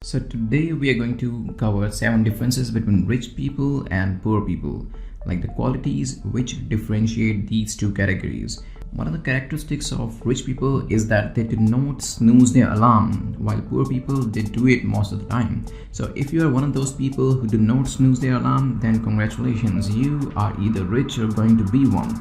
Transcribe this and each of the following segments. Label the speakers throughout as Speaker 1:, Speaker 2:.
Speaker 1: So today we are going to cover 7 differences between rich people and poor people, like the qualities which differentiate these two categories. One of the characteristics of rich people is that they do not snooze their alarm, while poor people they do it most of the time. So if you are one of those people who do not snooze their alarm, then congratulations, you are either rich or going to be one.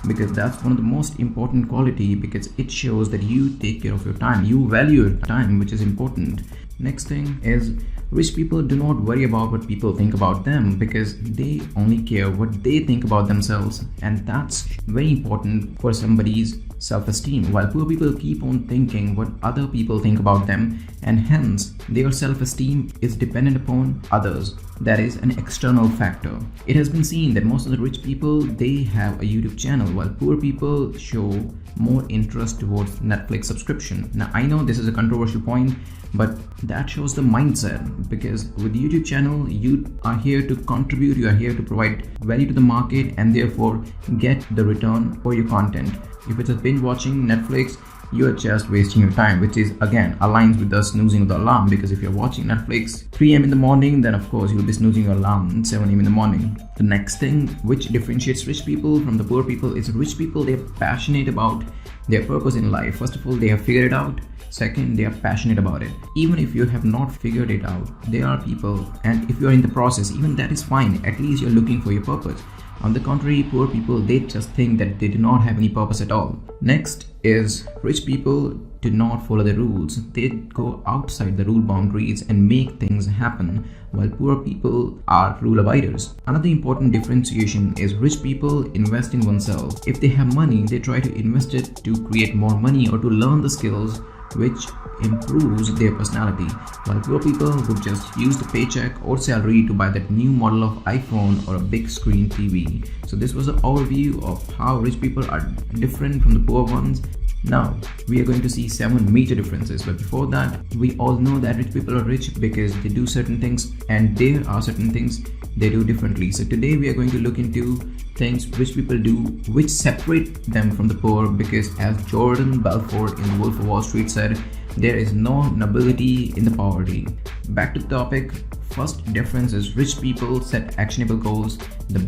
Speaker 1: Because that's one of the most important quality, because it shows that you take care of your time, you value your time, which is important. Next thing is, rich people do not worry about what people think about them, because they only care what they think about themselves, and that's very important for somebody's self-esteem, while poor people keep on thinking what other people think about them, and hence their self-esteem is dependent upon others. That is an external factor. It has been seen that most of the rich people, they have a YouTube channel, while poor people show more interest towards Netflix subscription. Now I know this is a controversial point, but that shows the mindset, because with the YouTube channel you are here to contribute, you are here to provide value to the market, and therefore get the return for your content. If it's a binge watching Netflix, you are just wasting your time, which is again aligns with the snoozing of the alarm, because if you're watching Netflix 3 a.m. in the morning, then of course you'll be snoozing your alarm at 7 a.m. in the morning. The next thing which differentiates rich people from the poor people is rich people, they're passionate about their purpose in life. First of all, they have figured it out. Second, they are passionate about it. Even if you have not figured it out, there are people, and if you're in the process, even that is fine. At least you're looking for your purpose. On the contrary, poor people, they just think that they do not have any purpose at all. Next is, rich people do not follow the rules. They go outside the rule boundaries and make things happen, while poor people are rule abiders. Another important differentiation is rich people invest in oneself. If they have money, they try to invest it to create more money or to learn the skills which improves their personality, while poor people would just use the paycheck or salary to buy that new model of iPhone or a big screen TV. So this was an overview of how rich people are different from the poor ones. Now we are going to see 7 major differences, but before that, we all know that rich people are rich because they do certain things, and there are certain things they do differently. So today we are going to look into things rich people do which separate them from the poor, because as Jordan Belfort in The Wolf of Wall Street said, there is no nobility in the poverty. Back to the topic. First difference is rich people set actionable goals, the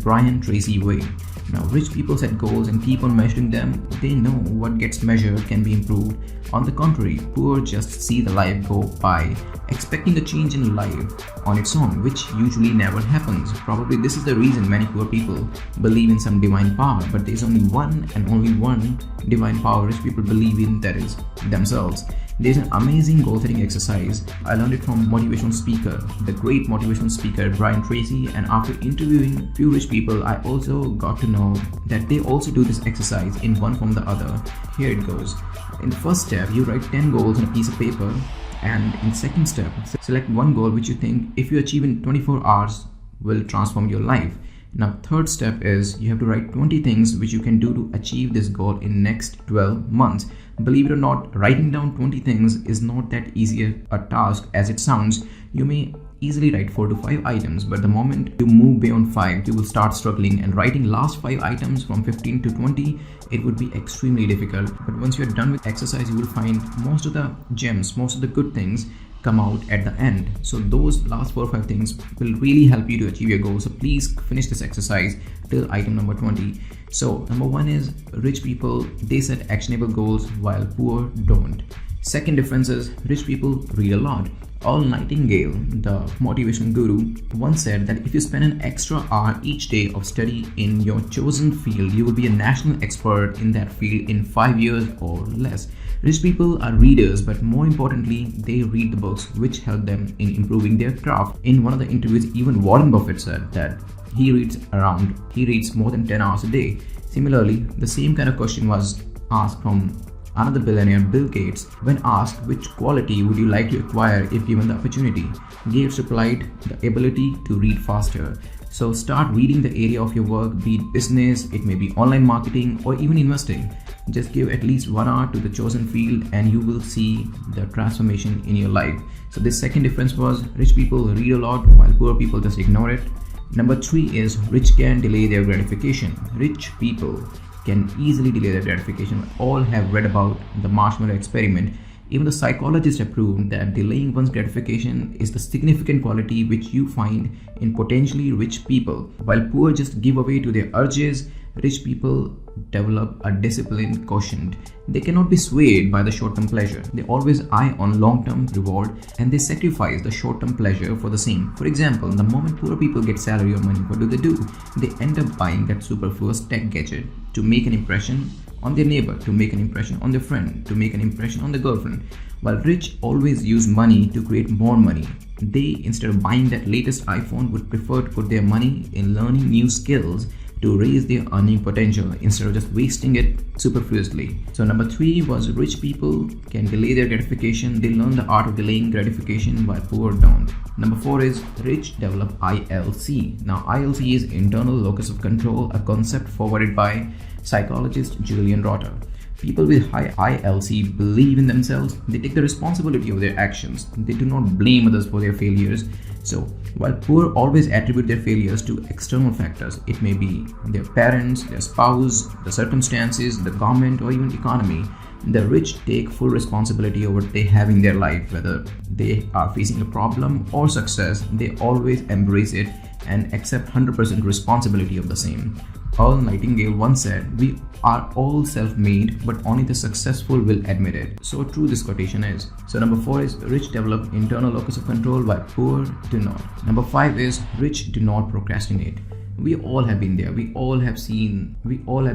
Speaker 1: Tracy Way. Now, rich people set goals and keep on measuring them. They know what gets measured can be improved. On the contrary, poor just see the life go by, expecting a change in life on its own, which usually never happens. Probably this is the reason many poor people believe in some divine power, but there is only one and only one divine power rich people believe in, that is themselves. There's an amazing goal-setting exercise. I learned it from motivational speaker, the great motivational speaker Brian Tracy, and after interviewing few rich people, I also got to know that they also do this exercise in one form or the other. Here it goes. In the first step, you write 10 goals on a piece of paper, and in the second step, select one goal which you think if you achieve in 24 hours will transform your life. Now, third step is you have to write 20 things which you can do to achieve this goal in next 12 months. Believe it or not, writing down 20 things is not that easy a task as it sounds. You may easily write 4 to 5 items, but the moment you move beyond 5, you will start struggling, and writing last 5 items from 15 to 20, it would be extremely difficult. But once you're done with exercise, you will find most of the gems, most of the good things come out at the end. So those last 4 or 5 things will really help you to achieve your goal. So please finish this exercise till item number 20. So number 1 is rich people, they set actionable goals while poor don't. Second difference is rich people read a lot. Earl Nightingale, the motivation guru, once said that if you spend an extra hour each day of study in your chosen field, you will be a national expert in that field in 5 years or less. Rich people are readers, but more importantly, they read the books which help them in improving their craft. In one of the interviews, even Warren Buffett said that he reads more than 10 hours a day. Similarly, the same kind of question was asked from another billionaire, Bill Gates, when asked which quality would you like to acquire if given the opportunity. Gates replied, the ability to read faster. So start reading the area of your work, be it business, it may be online marketing, or even investing. Just give at least 1 hour to the chosen field and you will see the transformation in your life. So this second difference was rich people read a lot while poor people just ignore it. Number 3 is rich can delay their gratification. Rich people can easily delay their gratification. We all have read about the marshmallow experiment. Even the psychologists have proven that delaying one's gratification is the significant quality which you find in potentially rich people. While poor just give away to their urges, rich people develop a disciplined quotient. They cannot be swayed by the short-term pleasure. They always eye on long-term reward and they sacrifice the short-term pleasure for the same. For example, the moment poor people get salary or money, what do? They end up buying that superfluous tech gadget to make an impression on their neighbor, to make an impression on their friend, to make an impression on their girlfriend. While rich always use money to create more money. They, instead of buying that latest iPhone, would prefer to put their money in learning new skills to raise their earning potential instead of just wasting it superfluously. So number 3 was rich people can delay their gratification. They learn the art of delaying gratification while poor don't. Number 4 is rich develop ILC. Now ILC is internal locus of control, a concept forwarded by psychologist Julian Rotter. People with high ILC believe in themselves. They take the responsibility of their actions. They do not blame others for their failures. So, while poor always attribute their failures to external factors, it may be their parents, their spouse, the circumstances, the government, or even economy, the rich take full responsibility over what they have in their life. Whether they are facing a problem or success, they always embrace it and accept 100% responsibility of the same. Earl Nightingale once said, "We are all self-made, but only the successful will admit it." So true this quotation is. So number 4 is rich develop internal locus of control while poor do not. Number 5 is rich do not procrastinate. We all have been there. We all have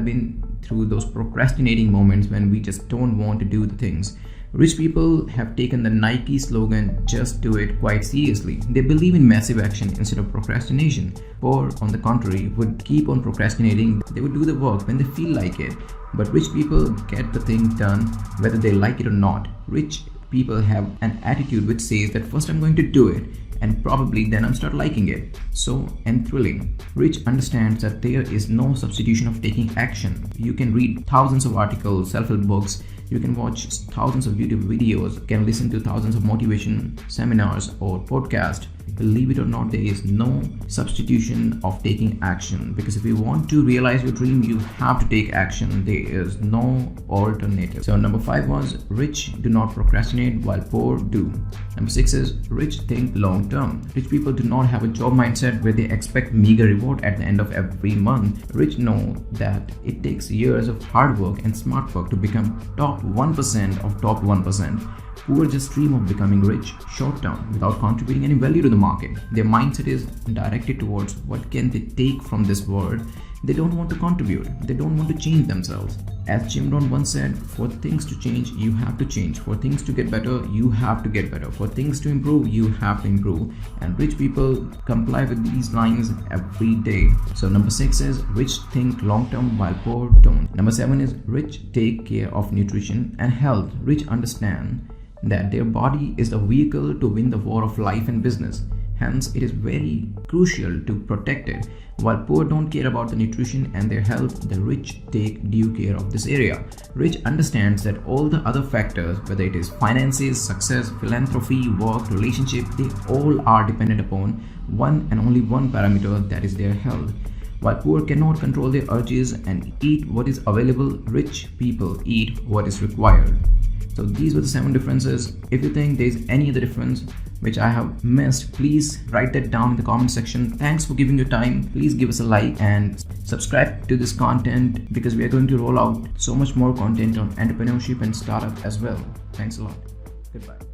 Speaker 1: been through those procrastinating moments when we just don't want to do the things. Rich people have taken the Nike slogan, "Just do it," quite seriously. They believe in massive action instead of procrastination. Poor, on the contrary, would keep on procrastinating. They would do the work when they feel like it. But rich people get the thing done whether they like it or not. Rich people have an attitude which says that first I'm going to do it and probably then I'll start liking it. So, and thrilling. Rich understands that there is no substitution of taking action. You can read thousands of articles, self-help books, you can watch thousands of YouTube videos, can listen to thousands of motivation seminars or podcasts. Believe it or not, there is no substitution of taking action, because if you want to realize your dream, you have to take action. There is no alternative. So number 5 was rich do not procrastinate while poor do. Number 6 is rich think long term. Rich people do not have a job mindset where they expect meager reward at the end of every month. Rich know that it takes years of hard work and smart work to become top 1% of top 1%. Poor just dream of becoming rich short term without contributing any value to the market. Their mindset is directed towards what can they take from this world. They don't want to contribute. They don't want to change themselves. As Jim Rohn once said, for things to change, you have to change. For things to get better, you have to get better. For things to improve, you have to improve. And rich people comply with these lines every day. So number 6 is rich think long term while poor don't. Number 7 is rich take care of nutrition and health. Rich understand that their body is the vehicle to win the war of life and business. Hence, it is very crucial to protect it. While poor don't care about the nutrition and their health, the rich take due care of this area. Rich understands that all the other factors, whether it is finances, success, philanthropy, work, relationship, they all are dependent upon one and only one parameter, that is their health. While poor cannot control their urges and eat what is available, rich people eat what is required. So these were the 7 differences. If you think there is any other difference which I have missed, please write that down in the comment section. Thanks for giving your time. Please give us a like and subscribe to this content, because we are going to roll out so much more content on entrepreneurship and startup as well. Thanks a lot. Goodbye.